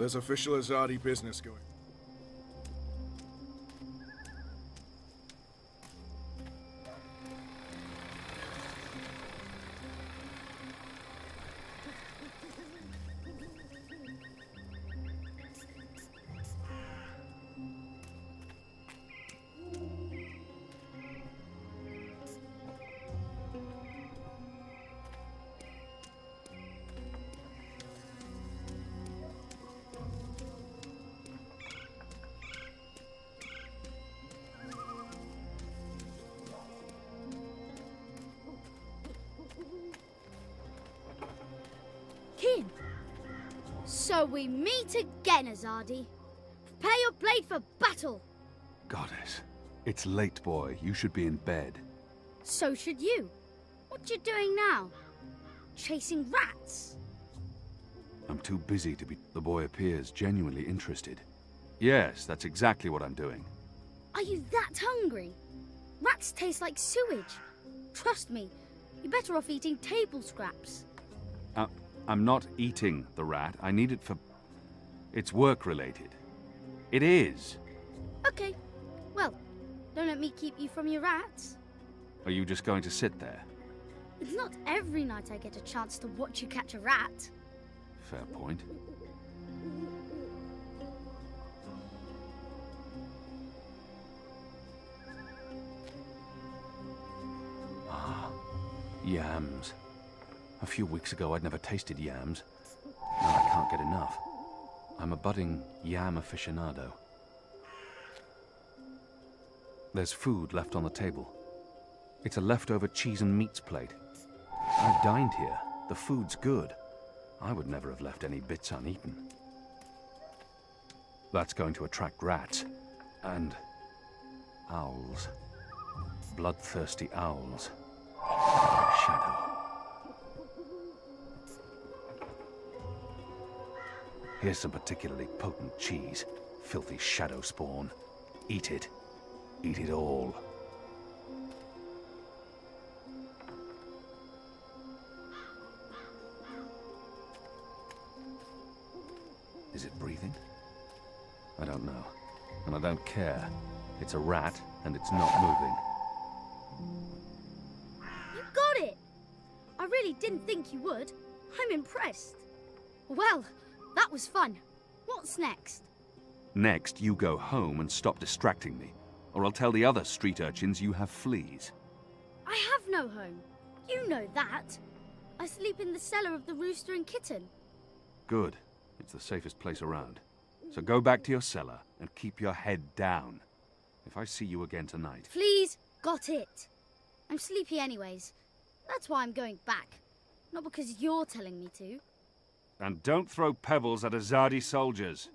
There's official Azadi business going. So we meet again, Azadi. Prepare your blade for battle. Goddess, it's late, boy. You should be in bed. So should you. What you doing now? Chasing rats? I'm too busy to be... The boy appears genuinely interested. Yes, that's exactly what I'm doing. Are you that hungry? Rats taste like sewage. Trust me, you're better off eating table scraps. I'm not eating the rat. I need it for... It's work-related. It is. Okay. Well, don't let me keep you from your rats. Are you just going to sit there? It's not every night I get a chance to watch you catch a rat. Fair point. Ah, yams. A few weeks ago, I'd never tasted yams. Now I can't get enough. I'm a budding yam aficionado. There's food left on the table. It's a leftover cheese and meats plate. I've dined here. The food's good. I would never have left any bits uneaten. That's going to attract rats. And... owls. Bloodthirsty owls. Shadow. Here's some particularly potent cheese. Filthy shadow spawn. Eat it. Eat it all. Is it breathing? I don't know. And I don't care. It's a rat, and it's not moving. You got it! I really didn't think you would. I'm impressed. Well, that was fun. What's next? Next, you go home and stop distracting me, or I'll tell the other street urchins you have fleas. I have no home. You know that. I sleep in the cellar of the Rooster and Kitten. Good. It's the safest place around. So go back to your cellar and keep your head down. If I see you again tonight... Please, got it. I'm sleepy anyways. That's why I'm going back. Not because you're telling me to. And don't throw pebbles at Azadi soldiers.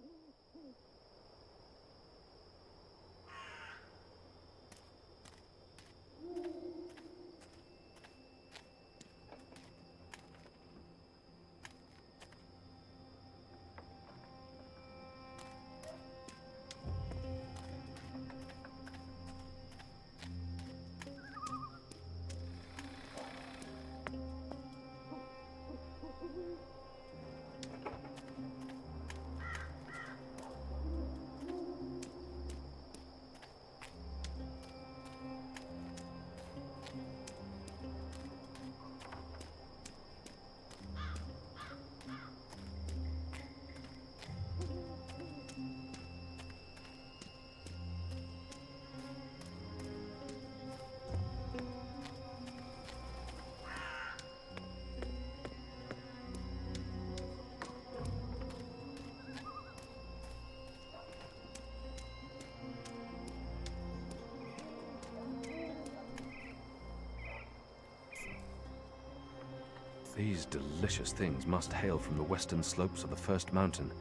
These delicious things must hail from the western slopes of the first mountain.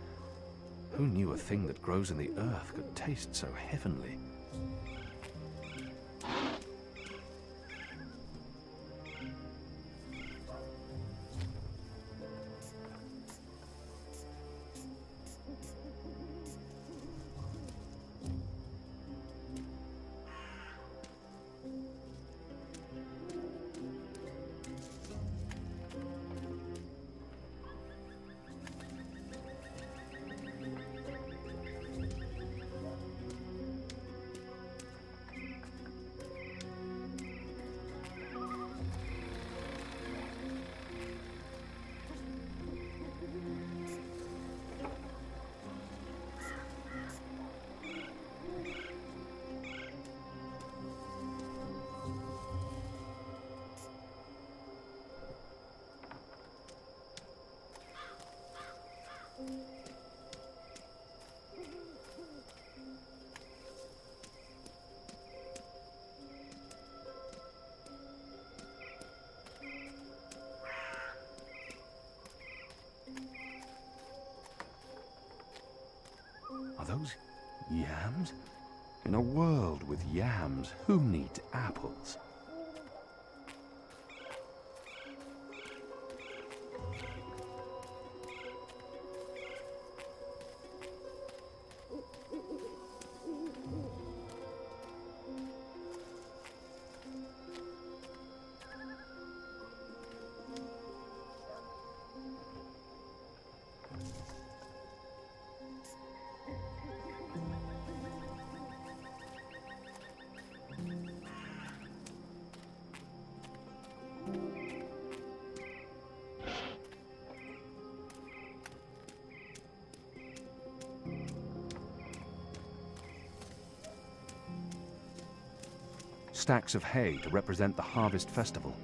Who knew a thing that grows in the earth could taste so heavenly? Are those yams? In a world with yams, who needs apples? Stacks of hay to represent the harvest festival,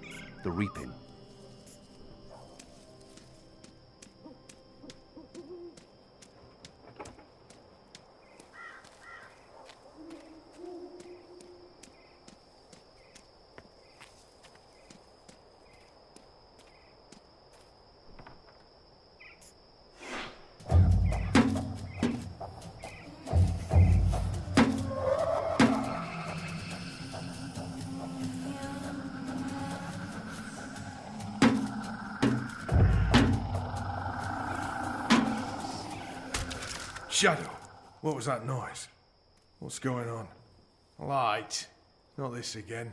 the reaping. Shadow, what was that noise? What's going on? Light. Not this again.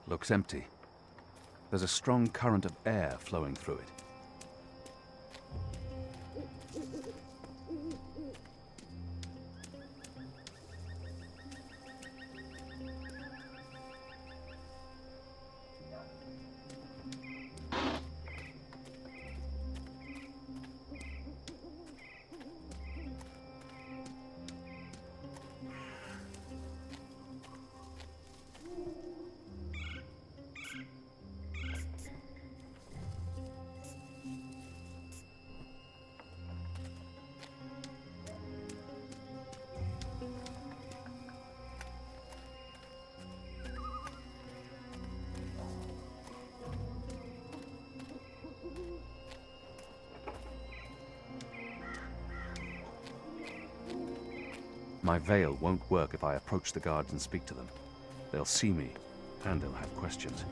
Looks empty. There's a strong current of air flowing through it. My veil won't work if I approach the guards and speak to them. They'll see me, and they'll have questions.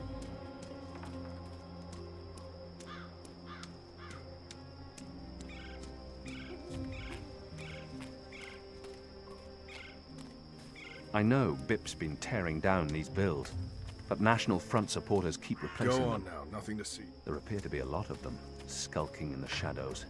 I know Bip's been tearing down these bills, but National Front supporters keep replacing Go on them. now, nothing to see. There appear to be a lot of them, skulking in the shadows.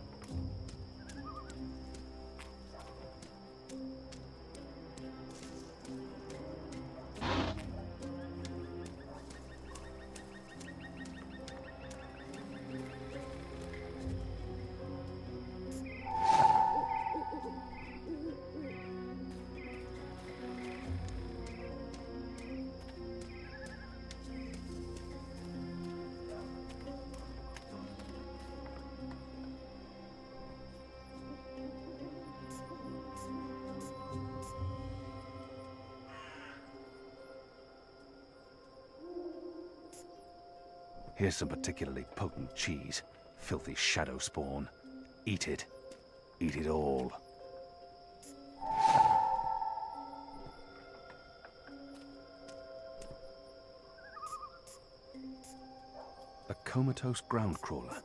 Here's some particularly potent cheese. Filthy shadow spawn. Eat it. Eat it all. A comatose ground crawler.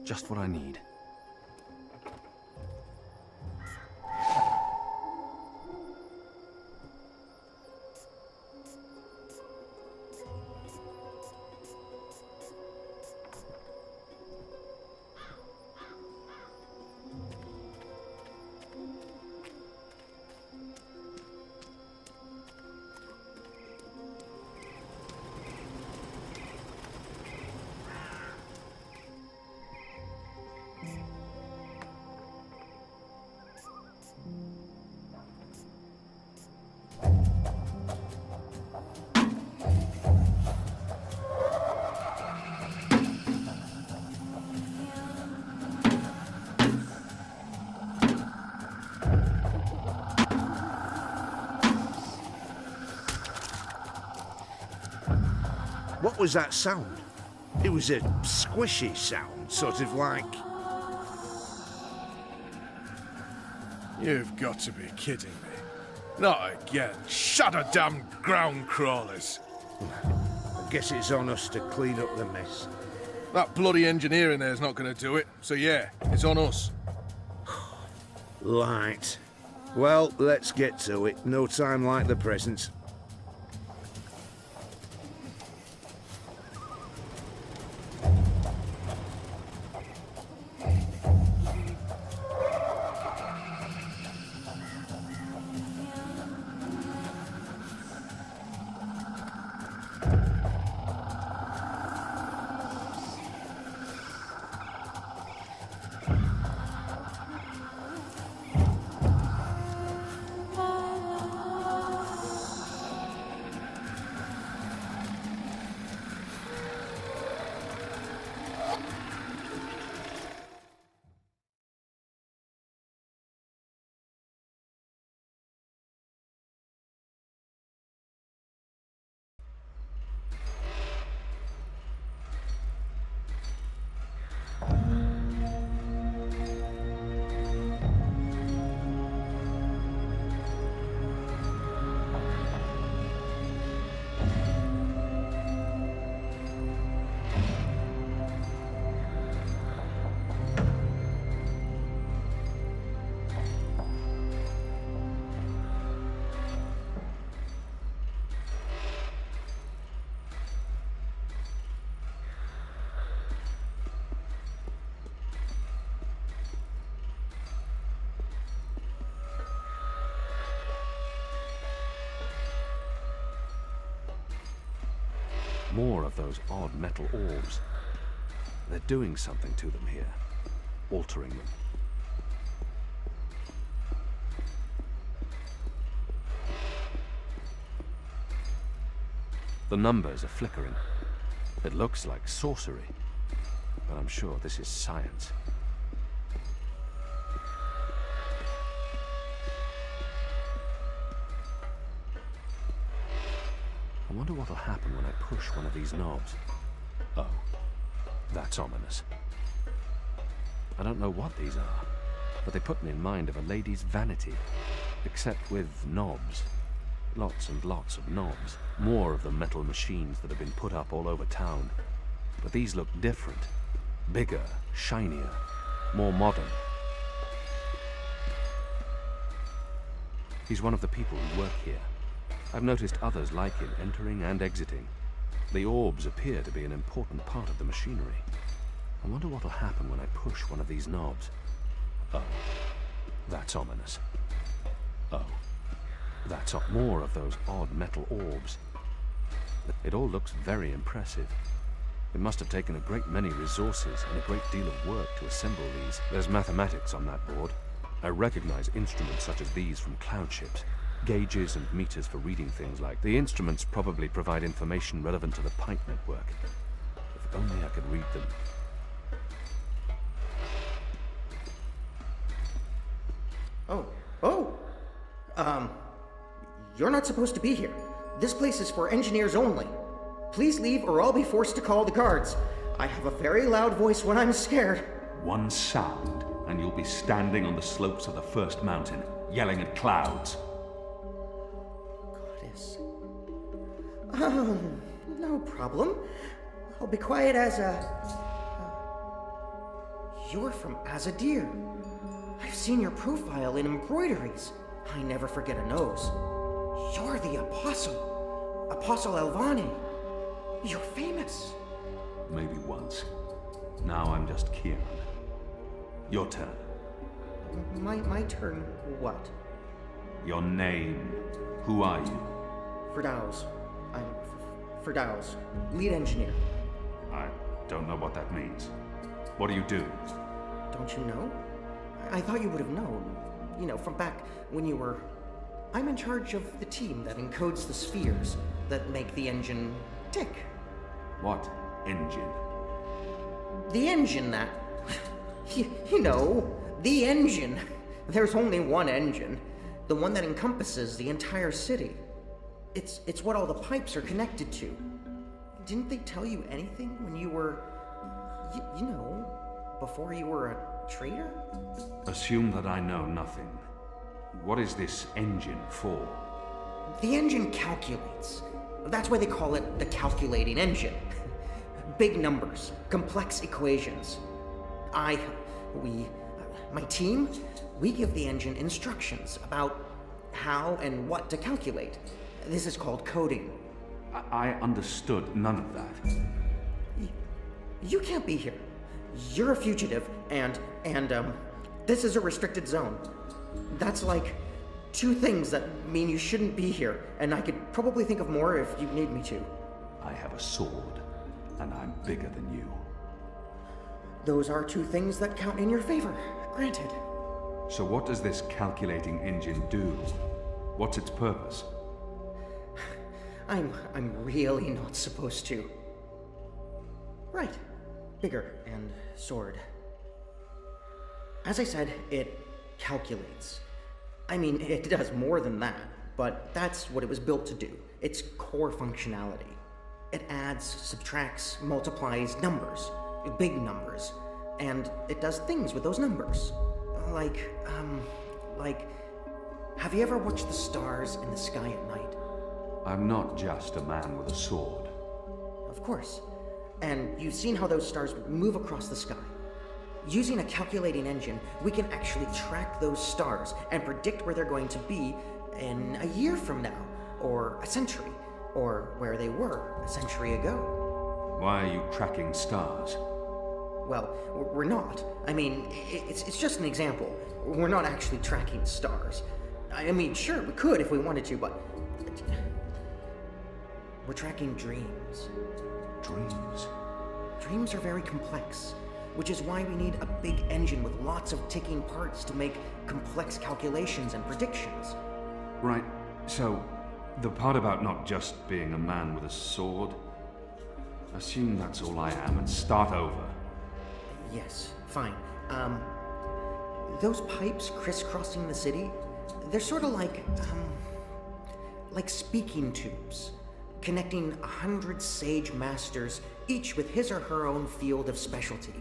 Just what I need. What was that sound? It was a squishy sound, sort of like... You've got to be kidding me. Not again. Shut a damn ground crawlers. I guess it's on us to clean up the mess. That bloody engineer in there's not going to do it. So yeah, it's on us. Right. Well, let's get to it. No time like the present. More of those odd metal orbs. They're doing something to them here. Altering them. The numbers are flickering. It looks like sorcery, but I'm sure this is science. I wonder what'll happen when I push one of these knobs. Oh, that's ominous. I don't know what these are, but they put me in mind of a lady's vanity, except with knobs. Lots and lots of knobs. More of the metal machines that have been put up all over town. But these look different. Bigger, shinier, more modern. He's one of the people who work here. I've noticed others like him entering and exiting. The orbs appear to be an important part of the machinery. I wonder what'll happen when I push one of these knobs. Oh, that's ominous. Oh, that's more of those odd metal orbs. It all looks very impressive. It must have taken a great many resources and a great deal of work to assemble these. There's mathematics on that board. I recognize instruments such as these from cloud ships. Gauges and meters for reading things like... The instruments probably provide information relevant to the pipe network. If only I could read them. You're not supposed to be here. This place is for engineers only. Please leave or I'll be forced to call the guards. I have a very loud voice when I'm scared. One sound, and you'll be standing on the slopes of the first mountain, yelling at clouds. Goddess. No problem. I'll be quiet as a... You're from Azadir. I've seen your profile in embroideries. I never forget a nose. You're the Apostle. Apostle Elvani. You're famous. Maybe once. Now I'm just Kieran. Your turn. My turn what? Your name. Who are you? Ferdows. I'm Ferdows, lead engineer. I don't know what that means. What do you do? Don't you know? I thought you would have known. You know, from back when you were... I'm in charge of the team that encodes the spheres that make the engine tick. What engine? The engine that... you know, the engine. There's only one engine. The one that encompasses the entire city. It's what all the pipes are connected to. Didn't they tell you anything when you were, you know, before you were a traitor? Assume that I know nothing. What is this engine for? The engine calculates. That's why they call it the calculating engine. Big numbers, complex equations. My team, we give the engine instructions about how and what to calculate. This is called coding. I understood none of that. You can't be here. You're a fugitive, and this is a restricted zone. That's like two things that mean you shouldn't be here, and I could probably think of more if you need me to. I have a sword, and I'm bigger than you. Those are two things that count in your favor, granted. So what does this calculating engine do? What's its purpose? I'm really not supposed to. Right. Bigger and sword. As I said, it calculates. I mean, it does more than that, but that's what it was built to do. Its core functionality. It adds, subtracts, multiplies numbers. Big numbers. And it does things with those numbers. Like, have you ever watched the stars in the sky at night? I'm not just a man with a sword. Of course. And you've seen how those stars move across the sky. Using a calculating engine, we can actually track those stars and predict where they're going to be in a year from now, or a century, or where they were a century ago. Why are you tracking stars? Well, we're not. I mean, it's just an example. We're not actually tracking stars. I mean, sure, we could if we wanted to, but we're tracking dreams. Dreams? Dreams are very complex, which is why we need a big engine with lots of ticking parts to make complex calculations and predictions. Right, so the part about not just being a man with a sword, assume that's all I am and start over. Yes, fine. Those pipes crisscrossing the city, they're sort of like speaking tubes, connecting 100 sage masters, each with his or her own field of specialty.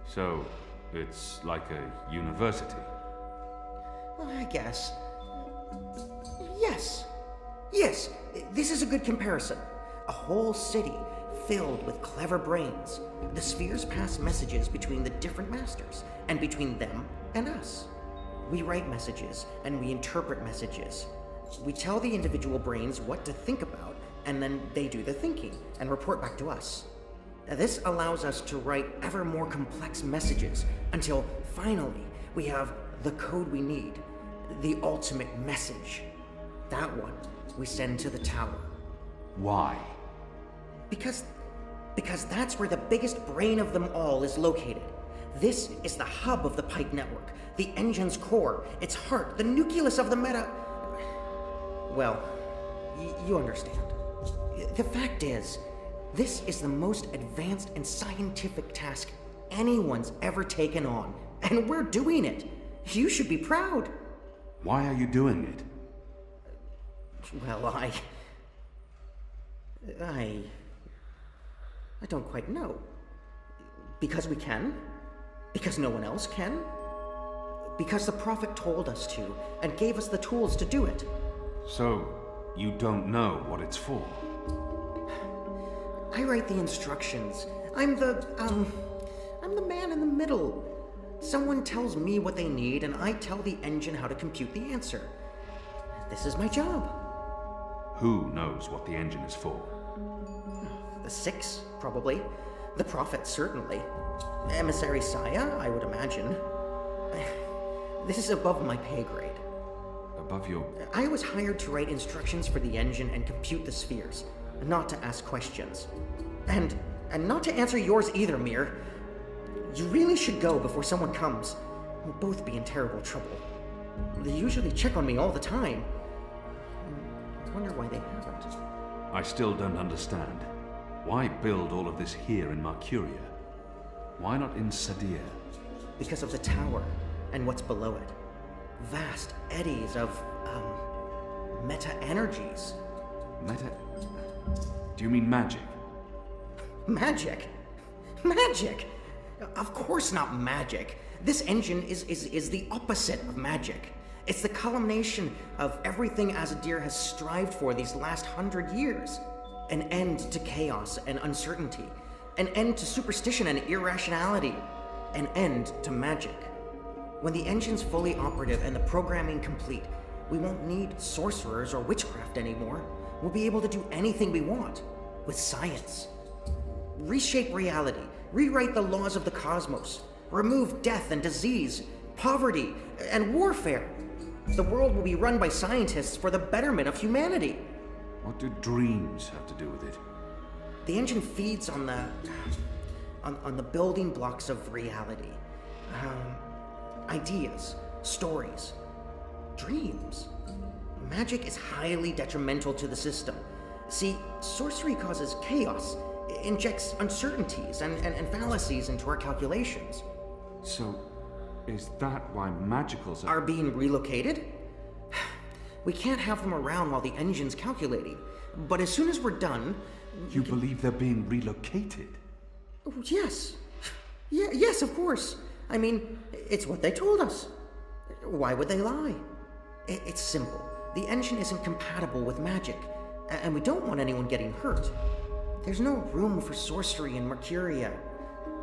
So, it's like a university? Well, I guess. Yes. Yes, this is a good comparison. A whole city filled with clever brains. The spheres pass messages between the different masters, and between them and us. We write messages, and we interpret messages. We tell the individual brains what to think about, and then they do the thinking, and report back to us. This allows us to write ever more complex messages, until finally we have the code we need, the ultimate message. That one we send to the tower. Why? Because that's where the biggest brain of them all is located. This is the hub of the pipe network, the engine's core, its heart, the nucleus of the meta... Well, you understand. The fact is, this is the most advanced and scientific task anyone's ever taken on, and we're doing it. You should be proud. Why are you doing it? Well, I don't quite know. Because we can? Because no one else can? Because the Prophet told us to, and gave us the tools to do it. So, you don't know what it's for? I write the instructions. I'm the man in the middle. Someone tells me what they need, and I tell the engine how to compute the answer. This is my job. Who knows what the engine is for? The Six, probably. The Prophet, certainly. Emissary Saya, I would imagine. This is above my pay grade. Above your... I was hired to write instructions for the engine and compute the spheres, not to ask questions. And not to answer yours either, Mir. You really should go before someone comes. We'll both be in terrible trouble. They usually check on me all the time. I wonder why they haven't. I still don't understand. Why build all of this here in Mercuria? Why not in Sadir? Because of the tower and what's below it. Vast eddies of, meta-energies. Meta... Do you mean magic? Magic? Magic? Of course not magic. This engine is the opposite of magic. It's the culmination of everything Azadir has strived for these last 100 years. An end to chaos and uncertainty. An end to superstition and irrationality. An end to magic. When the engine's fully operative and the programming complete, we won't need sorcerers or witchcraft anymore. We'll be able to do anything we want. With science. Reshape reality. Rewrite the laws of the cosmos. Remove death and disease, poverty, and warfare. The world will be run by scientists for the betterment of humanity. What do dreams have to do with it? The engine feeds on the building blocks of reality. Ideas, stories, dreams. Magic is highly detrimental to the system. See, sorcery causes chaos, injects uncertainties and fallacies into our calculations. So, is that why magicals Are being relocated? We can't have them around while the engine's calculating. But as soon as we're done... You believe they're being relocated? Oh, yes. Yes, of course. I mean, it's what they told us. Why would they lie? It's simple. The engine isn't compatible with magic, and we don't want anyone getting hurt. There's no room for sorcery in Mercuria.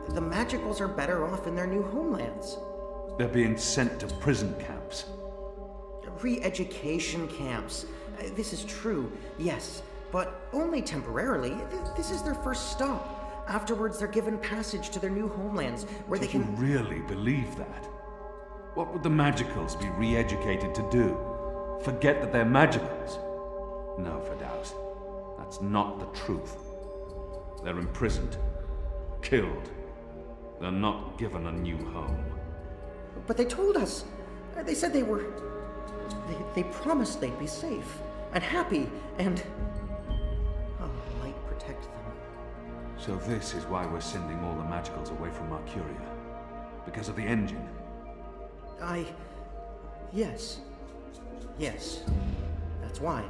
The magicals are better off in their new homelands. They're being sent to prison camps. Re-education camps. This is true, yes, but only temporarily. This is their first stop. Afterwards, they're given passage to their new homelands, where they can... Do you really believe that? What would the magicals be re-educated to do? Forget that they're magicals? No, Ferdows. That's not the truth. They're imprisoned. Killed. They're not given a new home. But they told us. They said they were... They promised they'd be safe and happy and... Oh, light protect them. So this is why we're sending all the magicals away from Mercuria. Because of the engine. Yes. Yes. That's why.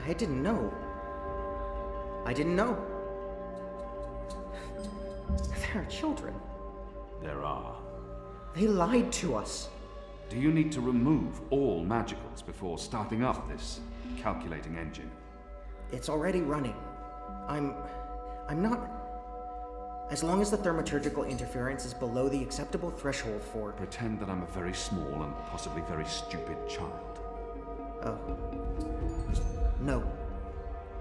I didn't know. I didn't know. There are children. There are. They lied to us. Do you need to remove all magicals before starting up this calculating engine? It's already running. I'm not... As long as the thaumaturgical interference is below the acceptable threshold for... Pretend that I'm a very small and possibly very stupid child. Oh. No.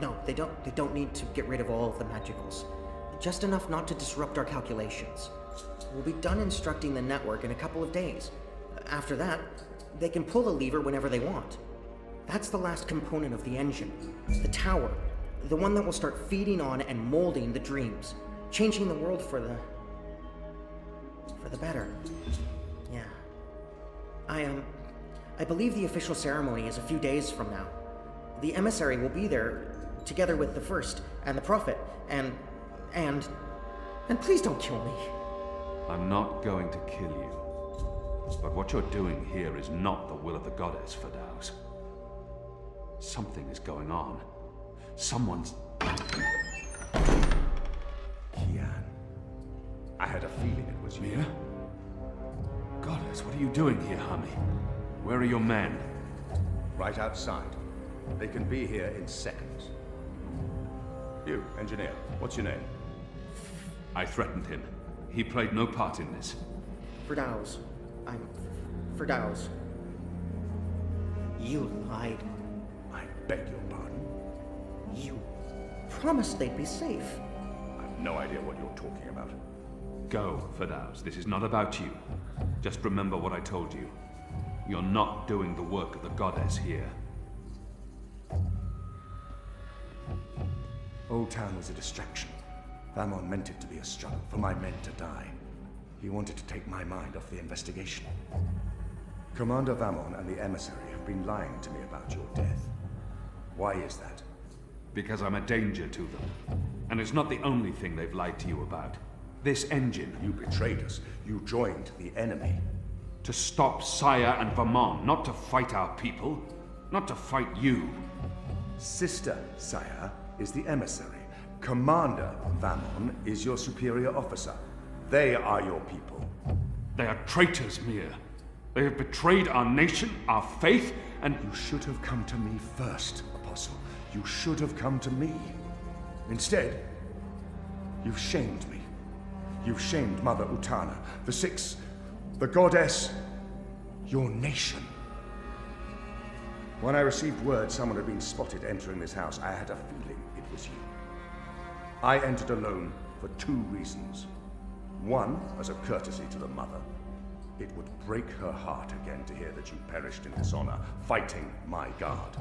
No, they don't need to get rid of all of the magicals. Just enough not to disrupt our calculations. We'll be done instructing the network in a couple of days. After that, they can pull the lever whenever they want. That's the last component of the engine. The tower. The one that will start feeding on and molding the dreams. Changing the world for the better. Yeah. I believe the official ceremony is a few days from now. The emissary will be there, together with the First, and the Prophet, and please don't kill me. I'm not going to kill you. But what you're doing here is not the will of the goddess, Ferdows. Something is going on. Someone's... Kian. I had a feeling it was you. Mia? Goddess, what are you doing here, Hami? Where are your men? Right outside. They can be here in seconds. You, engineer, what's your name? I threatened him. He played no part in this. Ferdows. I'm... Ferdows. You lied. I beg your pardon. You promised they'd be safe. I've no idea what you're talking about. Go, Ferdows. This is not about you. Just remember what I told you. You're not doing the work of the goddess here. Old Town was a distraction. Vamon meant it to be a struggle, for my men to die. He wanted to take my mind off the investigation. Commander Vamon and the emissary have been lying to me about your death. Why is that? Because I'm a danger to them. And it's not the only thing they've lied to you about. This engine. You betrayed us. You joined the enemy. To stop Saya and Vamon, not to fight our people. Not to fight you. Sister Saya is the emissary. Commander Vamon is your superior officer. They are your people. They are traitors, Mir. They have betrayed our nation, our faith, and... You should have come to me first, Apostle. You should have come to me. Instead, you've shamed me. You've shamed Mother Utana, the Six, the Goddess, your nation. When I received word someone had been spotted entering this house, I had a feeling it was you. I entered alone for 2 reasons. One, as a courtesy to the Mother. It would break her heart again to hear that you perished in dishonor, fighting my guard.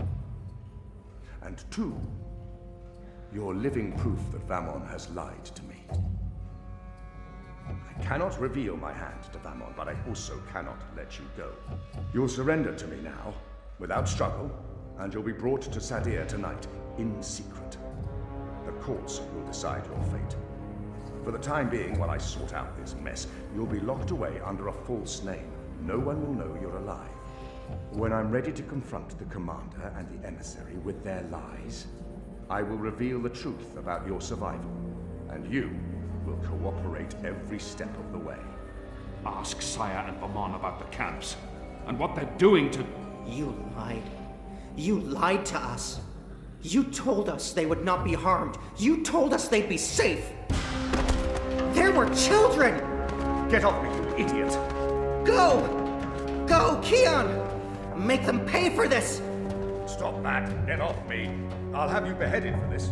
And 2, you're living proof that Vamon has lied to me. I cannot reveal my hand to Vamon, but I also cannot let you go. You'll surrender to me now, without struggle, and you'll be brought to Sadir tonight, in secret. The courts will decide your fate. For the time being, while I sort out this mess, you'll be locked away under a false name. No one will know you're alive. When I'm ready to confront the Commander and the Emissary with their lies, I will reveal the truth about your survival, and you will cooperate every step of the way. Ask Saya and Vamon about the camps, and what they're doing to... You lied. You lied to us. You told us they would not be harmed. You told us they'd be safe. There were children! Get off me, you idiot! Go! Go, Kian! Make them pay for this! Stop that! Get off me! I'll have you beheaded for this.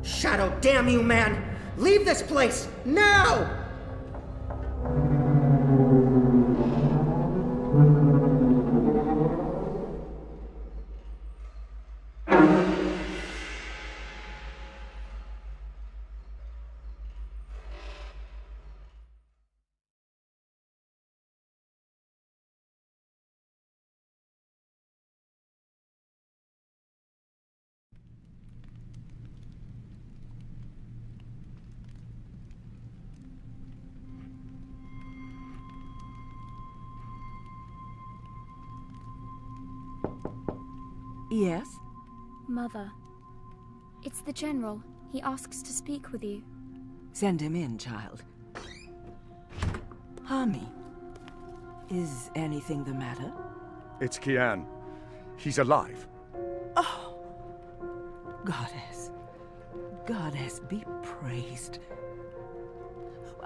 Shadow, damn you, man! Leave this place, now! Yes? Mother. It's the General. He asks to speak with you. Send him in, child. Hami. Is anything the matter? It's Kian. He's alive. Oh! Goddess. Goddess be praised.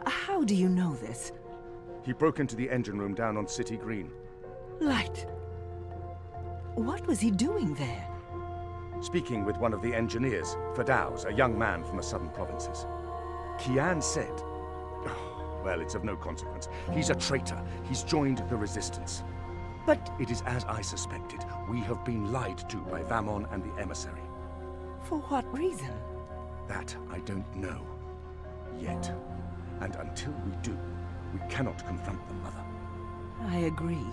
How do you know this? He broke into the engine room down on City Green. Light. What was he doing there? Speaking with one of the engineers, Ferdows, a young man from the southern provinces. Kian said... Oh, well, it's of no consequence. He's a traitor. He's joined the resistance. But... It is as I suspected. We have been lied to by Vamon and the emissary. For what reason? That I don't know. Yet. And until we do, we cannot confront them, Mother. I agree.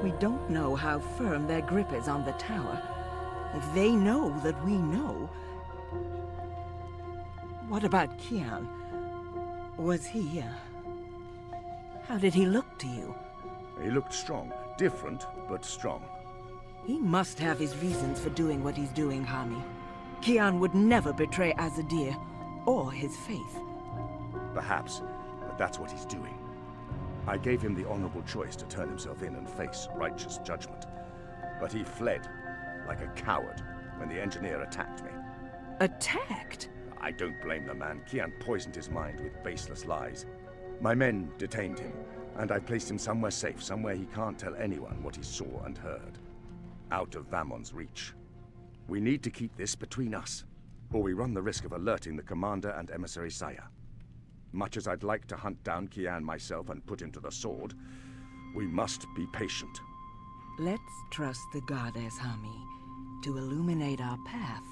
We don't know how firm their grip is on the tower. If they know that we know... What about Kian? Was he, How did he look to you? He looked strong. Different, but strong. He must have his reasons for doing what he's doing, Hami. Kian would never betray Azadir, or his faith. Perhaps, but that's what he's doing. I gave him the honorable choice to turn himself in and face righteous judgment. But he fled, like a coward, when the engineer attacked me. Attacked? I don't blame the man. Kian poisoned his mind with baseless lies. My men detained him, and I placed him somewhere safe, somewhere he can't tell anyone what he saw and heard. Out of Vamon's reach. We need to keep this between us, or we run the risk of alerting the Commander and Emissary Saya. Much as I'd like to hunt down Kian myself and put him to the sword, we must be patient. Let's trust the Goddess, Hami, to illuminate our path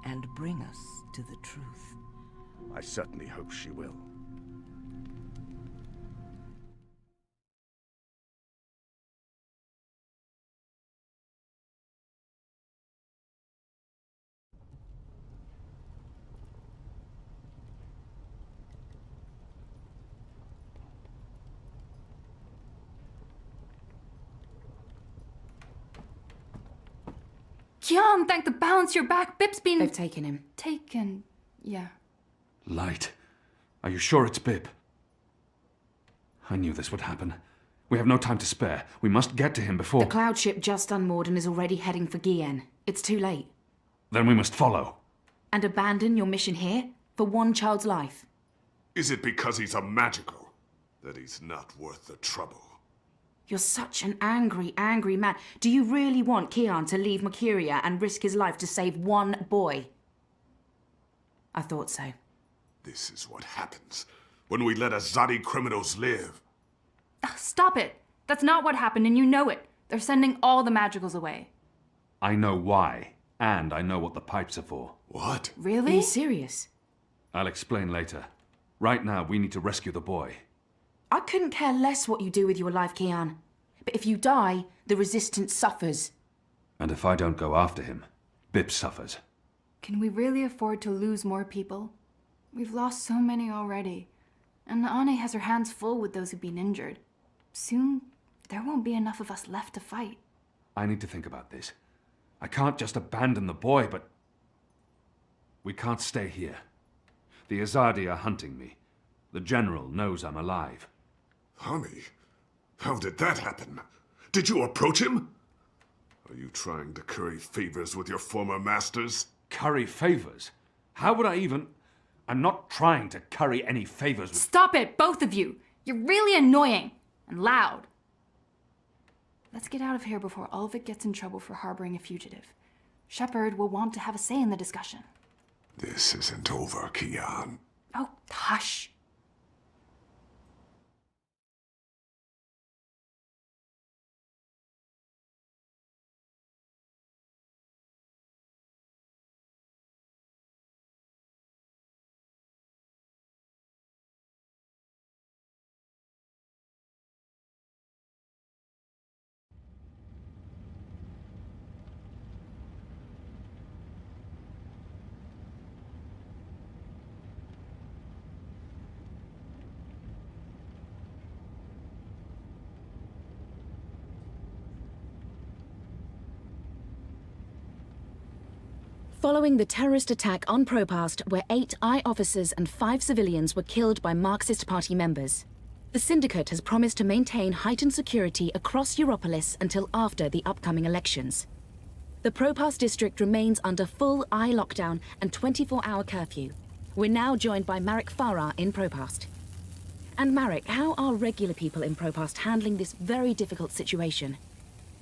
and bring us to the truth. I certainly hope she will. Kian, thank the balance you're back. Bip's been... They've taken him. Taken, yeah. Light. Are you sure it's Bip? I knew this would happen. We have no time to spare. We must get to him before... The cloud ship just unmoored and is already heading for Gien. It's too late. Then we must follow. And abandon your mission here? For one child's life? Is it because he's a magical that he's not worth the trouble? You're such an angry, angry man. Do you really want Kian to leave Mercuria and risk his life to save one boy? I thought so. This is what happens when we let Azadi criminals live. Stop it! That's not what happened, and you know it. They're sending all the magicals away. I know why, and I know what the pipes are for. What? Really? Are you serious? I'll explain later. Right now, we need to rescue the boy. I couldn't care less what you do with your life, Kian. But if you die, the Resistance suffers. And if I don't go after him, Bip suffers. Can we really afford to lose more people? We've lost so many already. And Ane has her hands full with those who've been injured. Soon, there won't be enough of us left to fight. I need to think about this. I can't just abandon the boy, but... We can't stay here. The Azadi are hunting me. The General knows I'm alive. Hami? How did that happen? Did you approach him? Are you trying to curry favors with your former masters? Curry favors? How would I even... I'm not trying to curry any favors with... Stop it, both of you! You're really annoying and loud. Let's get out of here before Ulvik gets in trouble for harboring a fugitive. Shepard will want to have a say in the discussion. This isn't over, Kian. Oh, hush. Following the terrorist attack on Propast, where 8 I officers and 5 civilians were killed by Marxist Party members, the Syndicate has promised to maintain heightened security across Europolis until after the upcoming elections. The Propast district remains under full I lockdown and 24-hour curfew. We're now joined by Marek Farah in Propast. And Marek, how are regular people in Propast handling this very difficult situation?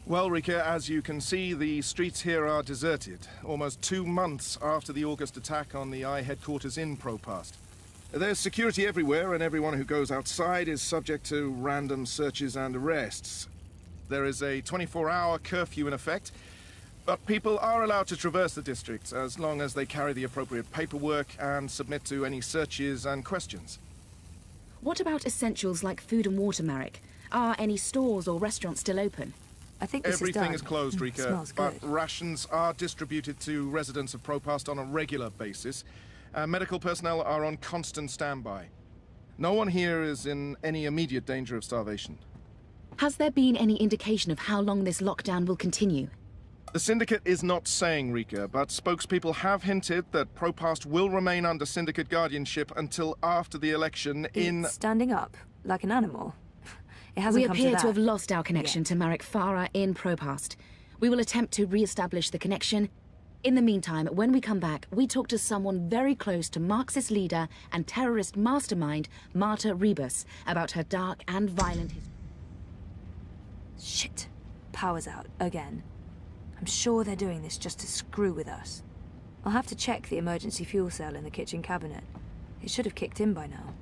Well, Rika, as you can see, the streets here are deserted, almost 2 months after the August attack on the I headquarters in Propast. There's security everywhere, and everyone who goes outside is subject to random searches and arrests. There is a 24-hour curfew in effect, but people are allowed to traverse the district as long as they carry the appropriate paperwork and submit to any searches and questions. What about essentials like food and water, Marek? Are any stores or restaurants still open? I think this Everything is is closed, Rika, Smells but good. rations are distributed to residents of Propast on a regular basis. Medical personnel are on constant standby. No one here is in any immediate danger of starvation. Has there been any indication of how long this lockdown will continue? The Syndicate is not saying, Rika, but spokespeople have hinted that Propast will remain under Syndicate guardianship until after the election in... It's standing up, like an animal. It hasn't We come appear to to that. have lost our connection to Marek Farah in Propast. We will attempt to re-establish the connection. In the meantime, when we come back, we talk to someone very close to Marxist leader and terrorist mastermind Marta Rebus about her dark and violent history. Shit. Power's out, again. I'm sure they're doing this just to screw with us. I'll have to check the emergency fuel cell in the kitchen cabinet. It should have kicked in by now.